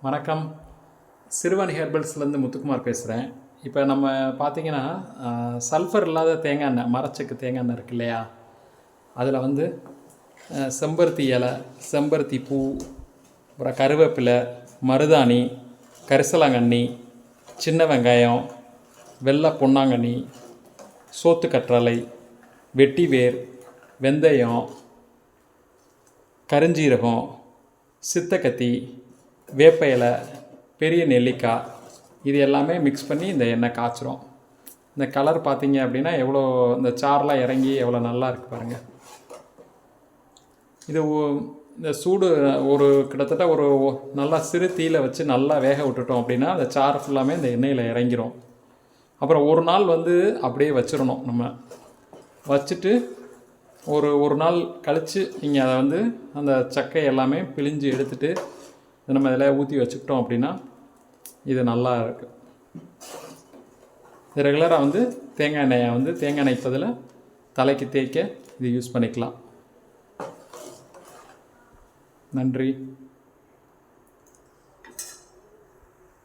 வணக்கம். சிறுவாணி ஹெர்பல்ஸ்லேருந்து முத்துக்குமார் பேசுகிறேன். இப்போ நம்ம பார்த்தீங்கன்னா சல்ஃபர் இல்லாத தேங்காய் எண்ணெய், மரச்செக்கு தேங்காய் எண்ணெய் இருக்கு இல்லையா, அதில் வந்து செம்பருத்தி இலை, செம்பருத்தி பூ, அப்புறம் கருவேப்பிலை, மருதாணி, கரிசலாங்கண்ணி, சின்ன வெங்காயம், வெள்ளை பொன்னாங்கண்ணி, சோத்து கற்றாழை, வெட்டிவேர், வெந்தயம், கருஞ்சீரகம், சித்தக்கத்தி, வேப்ப இலை, பெரிய நெல்லிக்காய், இது எல்லாமே மிக்ஸ் பண்ணி இந்த எண்ணெய் காய்ச்சிரும். இந்த கலர் பார்த்தீங்க அப்படின்னா எவ்வளோ இந்த சாரெலாம் இறங்கி எவ்வளோ நல்லா இருக்குது பாருங்கள். இது இந்த சூடு ஒரு கிட்டத்தட்ட ஒரு நல்லா சிறு தீயில் வச்சு நல்லா வேக விட்டுட்டோம் அப்படின்னா அந்த சாறு ஃபுல்லாமே இந்த எண்ணெயில் இறங்கிரும். அப்புறம் ஒரு நாள் வந்து அப்படியே வச்சிடணும். நம்ம வச்சுட்டு ஒரு நாள் கழித்து நீங்கள் அதை வந்து அந்த சக்கை எல்லாமே பிழிஞ்சு எடுத்துகிட்டு நம்ம இதில் ஊற்றி வச்சுக்கிட்டோம் அப்படின்னா இது நல்லா இருக்குது. இது ரெகுலராக வந்து தேங்காய் எண்ணெயை வந்து தேங்காய் எண்ணெய் பதில் தலைக்கு தேய்க்க இது யூஸ் பண்ணிக்கலாம். நன்றி.